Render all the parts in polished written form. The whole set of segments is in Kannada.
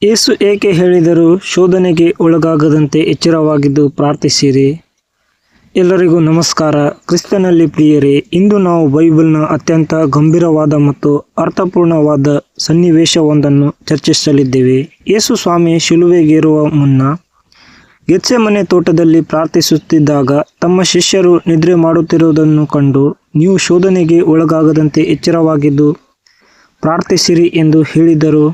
ಯೇಸು ಏಕೆ ಹೇಳಿದರು, ಶೋಧನೆಗೆ ಒಳಗಾಗದಂತೆ ಎಚ್ಚರವಾಗಿದ್ದು ಪ್ರಾರ್ಥಿಸಿರಿ. ಎಲ್ಲರಿಗೂ ನಮಸ್ಕಾರ. ಕ್ರಿಸ್ತನಲ್ಲಿ ಪ್ರಿಯರೇ, ಇಂದು ನಾವು ಬೈಬಲ್ನ ಅತ್ಯಂತ ಗಂಭೀರವಾದ ಮತ್ತು ಅರ್ಥಪೂರ್ಣವಾದ ಸನ್ನಿವೇಶವೊಂದನ್ನು ಚರ್ಚಿಸಲಿದ್ದೇವೆ. ಯೇಸು ಸ್ವಾಮಿ ಶಿಲುಬೆಗೇರುವ ಮುನ್ನ ಗೆತ್ಸೆಮನೆ ತೋಟದಲ್ಲಿ ಪ್ರಾರ್ಥಿಸುತ್ತಿದ್ದಾಗ ತಮ್ಮ ಶಿಷ್ಯರು ನಿದ್ರೆ ಮಾಡುತ್ತಿರುವುದನ್ನು ಕಂಡು, ನೀವು ಶೋಧನೆಗೆ ಒಳಗಾಗದಂತೆ ಎಚ್ಚರವಾಗಿದ್ದು ಪ್ರಾರ್ಥಿಸಿರಿ ಎಂದು ಹೇಳಿದರು.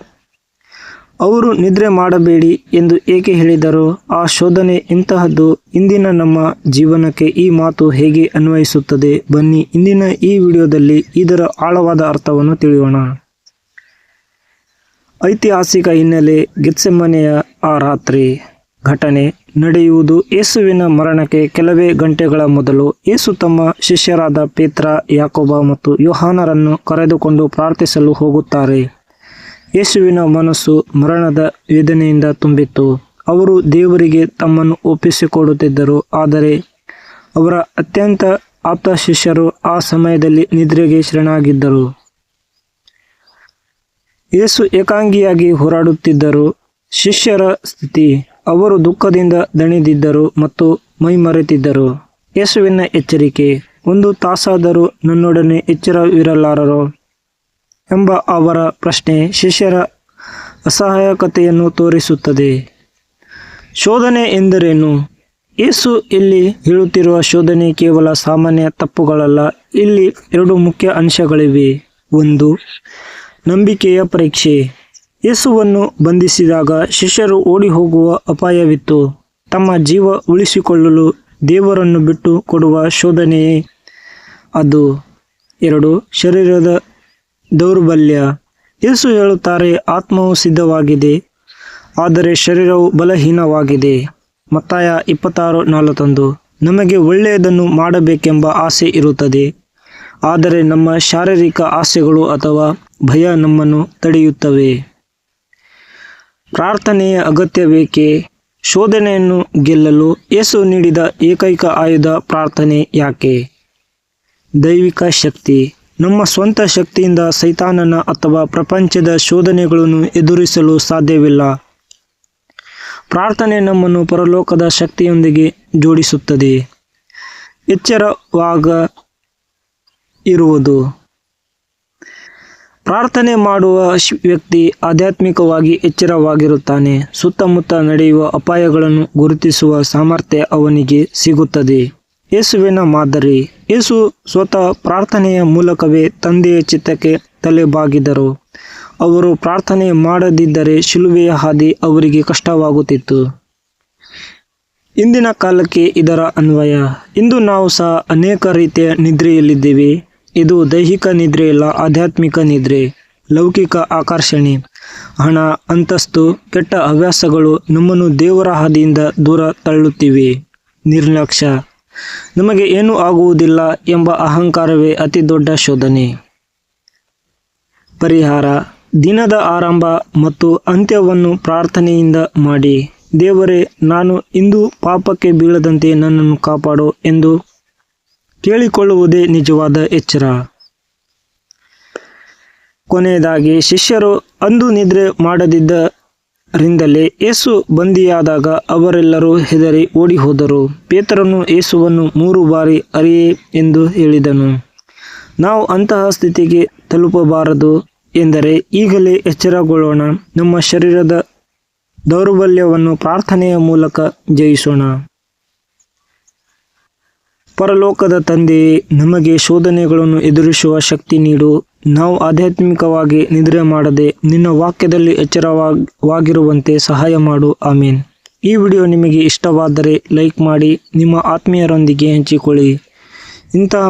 ಅವರು ನಿದ್ರೆ ಮಾಡಬೇಡಿ ಎಂದು ಏಕೆ ಹೇಳಿದರು? ಆ ಶೋಧನೆ ಇಂತಹದ್ದು. ಇಂದಿನ ನಮ್ಮ ಜೀವನಕ್ಕೆ ಈ ಮಾತು ಹೇಗೆ ಅನ್ವಯಿಸುತ್ತದೆ? ಬನ್ನಿ ಇಂದಿನ ಈ ವಿಡಿಯೋದಲ್ಲಿ ಇದರ ಆಳವಾದ ಅರ್ಥವನ್ನು ತಿಳಿಯೋಣ. ಐತಿಹಾಸಿಕ ಹಿನ್ನೆಲೆ. ಗೆತ್ಸೆಮನೆಯ ಆ ರಾತ್ರಿ ಘಟನೆ ನಡೆಯುವುದು ಯೇಸುವಿನ ಮರಣಕ್ಕೆ ಕೆಲವೇ ಗಂಟೆಗಳ ಮೊದಲು. ಯೇಸು ತಮ್ಮ ಶಿಷ್ಯರಾದ ಪೇತ್ರ, ಯಾಕೋಬ ಮತ್ತು ಯೋಹಾನರನ್ನು ಕರೆದುಕೊಂಡು ಪ್ರಾರ್ಥಿಸಲು ಹೋಗುತ್ತಾರೆ. ಯೇಸುವಿನ ಮನಸ್ಸು ಮರಣದ ವೇದನೆಯಿಂದ ತುಂಬಿತ್ತು. ಅವರು ದೇವರಿಗೆ ತಮ್ಮನ್ನು ಒಪ್ಪಿಸಿಕೊಡುತ್ತಿದ್ದರು. ಆದರೆ ಅವರ ಅತ್ಯಂತ ಆಪ್ತ ಶಿಷ್ಯರು ಆ ಸಮಯದಲ್ಲಿ ನಿದ್ರೆಗೆ ಶರಣಾಗಿದ್ದರು. ಯೇಸು ಏಕಾಂಗಿಯಾಗಿ ಹೋರಾಡುತ್ತಿದ್ದರು. ಶಿಷ್ಯರ ಸ್ಥಿತಿ, ಅವರು ದುಃಖದಿಂದ ದಣಿದಿದ್ದರು ಮತ್ತು ಮೈಮರೆತಿದ್ದರು. ಯೇಸುವಿನ ಎಚ್ಚರಿಕೆ, 1 ತಾಸಾದರೂ ನನ್ನೊಡನೆ ಎಚ್ಚರವಿರಲಾರರೋ ಎಂಬ ಅವರ ಪ್ರಶ್ನೆ ಶಿಷ್ಯರ ಅಸಹಾಯಕತೆಯನ್ನು ತೋರಿಸುತ್ತದೆ. ಶೋಧನೆ ಎಂದರೇನು? ಯೇಸು ಇಲ್ಲಿ ಹೇಳುತ್ತಿರುವ ಶೋಧನೆ ಕೇವಲ ಸಾಮಾನ್ಯ ತಪ್ಪುಗಳಲ್ಲ. ಇಲ್ಲಿ 2 ಮುಖ್ಯ ಅಂಶಗಳಿವೆ. 1. ನಂಬಿಕೆಯ ಪರೀಕ್ಷೆ. ಯೇಸುವನ್ನು ಬಂಧಿಸಿದಾಗ ಶಿಷ್ಯರು ಓಡಿ ಹೋಗುವ ಅಪಾಯವಿತ್ತು. ತಮ್ಮ ಜೀವ ಉಳಿಸಿಕೊಳ್ಳಲು ದೇವರನ್ನು ಬಿಟ್ಟು ಕೊಡುವ ಶೋಧನೆಯೇ ಅದು. 2. ಶರೀರದ ದೌರ್ಬಲ್ಯ. ಯೇಸು ಹೇಳುತ್ತಾರೆ, ಆತ್ಮವು ಸಿದ್ಧವಾಗಿದೆ, ಆದರೆ ಶರೀರವು ಬಲಹೀನವಾಗಿದೆ. ಮತ್ತಾಯ 26:41. ನಮಗೆ ಒಳ್ಳೆಯದನ್ನು ಮಾಡಬೇಕೆಂಬ ಆಸೆ ಇರುತ್ತದೆ, ಆದರೆ ನಮ್ಮ ಶಾರೀರಿಕ ಆಸೆಗಳು ಅಥವಾ ಭಯ ನಮ್ಮನ್ನು ತಡೆಯುತ್ತವೆ. ಪ್ರಾರ್ಥನೆಯ ಅಗತ್ಯ ಬೇಕೇ? ಶೋಧನೆಯನ್ನು ಗೆಲ್ಲಲು ಯೇಸು ನೀಡಿದ ಏಕೈಕ ಆಯುಧ ಪ್ರಾರ್ಥನೆ. ಯಾಕೆ? ದೈವಿಕ ಶಕ್ತಿ. ನಮ್ಮ ಸ್ವಂತ ಶಕ್ತಿಯಿಂದ ಸೈತಾನನ ಅಥವಾ ಪ್ರಪಂಚದ ಶೋಧನೆಗಳನ್ನು ಎದುರಿಸಲು ಸಾಧ್ಯವಿಲ್ಲ. ಪ್ರಾರ್ಥನೆ ನಮ್ಮನ್ನು ಪರಲೋಕದ ಶಕ್ತಿಯೊಂದಿಗೆ ಜೋಡಿಸುತ್ತದೆ. ಎಚ್ಚರವಾಗ ಇರುವುದು. ಪ್ರಾರ್ಥನೆ ಮಾಡುವ ವ್ಯಕ್ತಿ ಆಧ್ಯಾತ್ಮಿಕವಾಗಿ ಎಚ್ಚರವಾಗಿರುತ್ತಾನೆ. ಸುತ್ತಮುತ್ತ ನಡೆಯುವ ಅಪಾಯಗಳನ್ನು ಗುರುತಿಸುವ ಸಾಮರ್ಥ್ಯ ಅವನಿಗೆ ಸಿಗುತ್ತದೆ. ಯೇಸುವಿನ ಮಾದರಿ. ಯೇಸು ಸ್ವತಃ ಪ್ರಾರ್ಥನೆಯ ಮೂಲಕವೇ ತಂದೆಯ ಚಿತ್ತಕ್ಕೆ ತಲೆಬಾಗಿದರು. ಅವರು ಪ್ರಾರ್ಥನೆ ಮಾಡದಿದ್ದರೆ ಶಿಲುಬೆಯ ಹಾದಿ ಅವರಿಗೆ ಕಷ್ಟವಾಗುತ್ತಿತ್ತು. ಇಂದಿನ ಕಾಲಕ್ಕೆ ಇದರ ಅನ್ವಯ. ಇಂದು ನಾವು ಸಹ ಅನೇಕ ರೀತಿಯ ನಿದ್ರೆಯಲ್ಲಿದ್ದೇವೆ. ಇದು ದೈಹಿಕ ನಿದ್ರೆಯಲ್ಲ, ಆಧ್ಯಾತ್ಮಿಕ ನಿದ್ರೆ. ಲೌಕಿಕ ಆಕರ್ಷಣೆ, ಹಣ, ಅಂತಸ್ತು, ಕೆಟ್ಟ ಹವ್ಯಾಸಗಳು ನಮ್ಮನ್ನು ದೇವರ ಹಾದಿಯಿಂದ ದೂರ ತಳ್ಳುತ್ತಿವೆ. ನಿರ್ಲಕ್ಷ್ಯ. ನಮಗೆ ಏನೂ ಆಗುವುದಿಲ್ಲ ಎಂಬ ಅಹಂಕಾರವೇ ಅತಿ ದೊಡ್ಡ ಶೋಧನೆ. ಪರಿಹಾರ. ದಿನದ ಆರಂಭ ಮತ್ತು ಅಂತ್ಯವನ್ನು ಪ್ರಾರ್ಥನೆಯಿಂದ ಮಾಡಿ. ದೇವರೇ, ನಾನು ಇಂದು ಪಾಪಕ್ಕೆ ಬೀಳದಂತೆ ನನ್ನನ್ನು ಕಾಪಾಡು ಎಂದು ಕೇಳಿಕೊಳ್ಳುವುದೇ ನಿಜವಾದ ಎಚ್ಚರ. ಕೊನೆಯದಾಗಿ, ಶಿಷ್ಯರು ಅಂದು ನಿದ್ರೆ ಮಾಡದಿದ್ದರಿಂದಲೇ ಯೇಸು ಬಂಧಿಯಾದಾಗ ಅವರೆಲ್ಲರೂ ಹೆದರಿ ಓಡಿ ಹೋದರು. ಪೇತ್ರನು ಯೇಸುವನ್ನು 3 ಬಾರಿ ಅರಿಯೆ ಎಂದು ಹೇಳಿದನು. ನಾವು ಅಂತಹ ಸ್ಥಿತಿಗೆ ತಲುಪಬಾರದು ಎಂದರೆ ಈಗಲೇ ಎಚ್ಚರಗೊಳ್ಳೋಣ. ನಮ್ಮ ಶರೀರದ ದೌರ್ಬಲ್ಯವನ್ನು ಪ್ರಾರ್ಥನೆಯ ಮೂಲಕ ಜಯಿಸೋಣ. ಪರಲೋಕದ ತಂದೆಯೇ, ನಮಗೆ ಶೋಧನೆಗಳನ್ನು ಎದುರಿಸುವ ಶಕ್ತಿ ನೀಡು. ನಾವು ಆಧ್ಯಾತ್ಮಿಕವಾಗಿ ನಿದ್ರೆ ಮಾಡದೆ ನಿನ್ನ ವಾಕ್ಯದಲ್ಲಿ ಎಚ್ಚರವಾಗಿರುವಂತೆ ಸಹಾಯ ಮಾಡು. ಆಮೇನ್. ಈ ವಿಡಿಯೋ ನಿಮಗೆ ಇಷ್ಟವಾದರೆ ಲೈಕ್ ಮಾಡಿ, ನಿಮ್ಮ ಆತ್ಮೀಯರೊಂದಿಗೆ ಹಂಚಿಕೊಳ್ಳಿ. ಇಂತಹ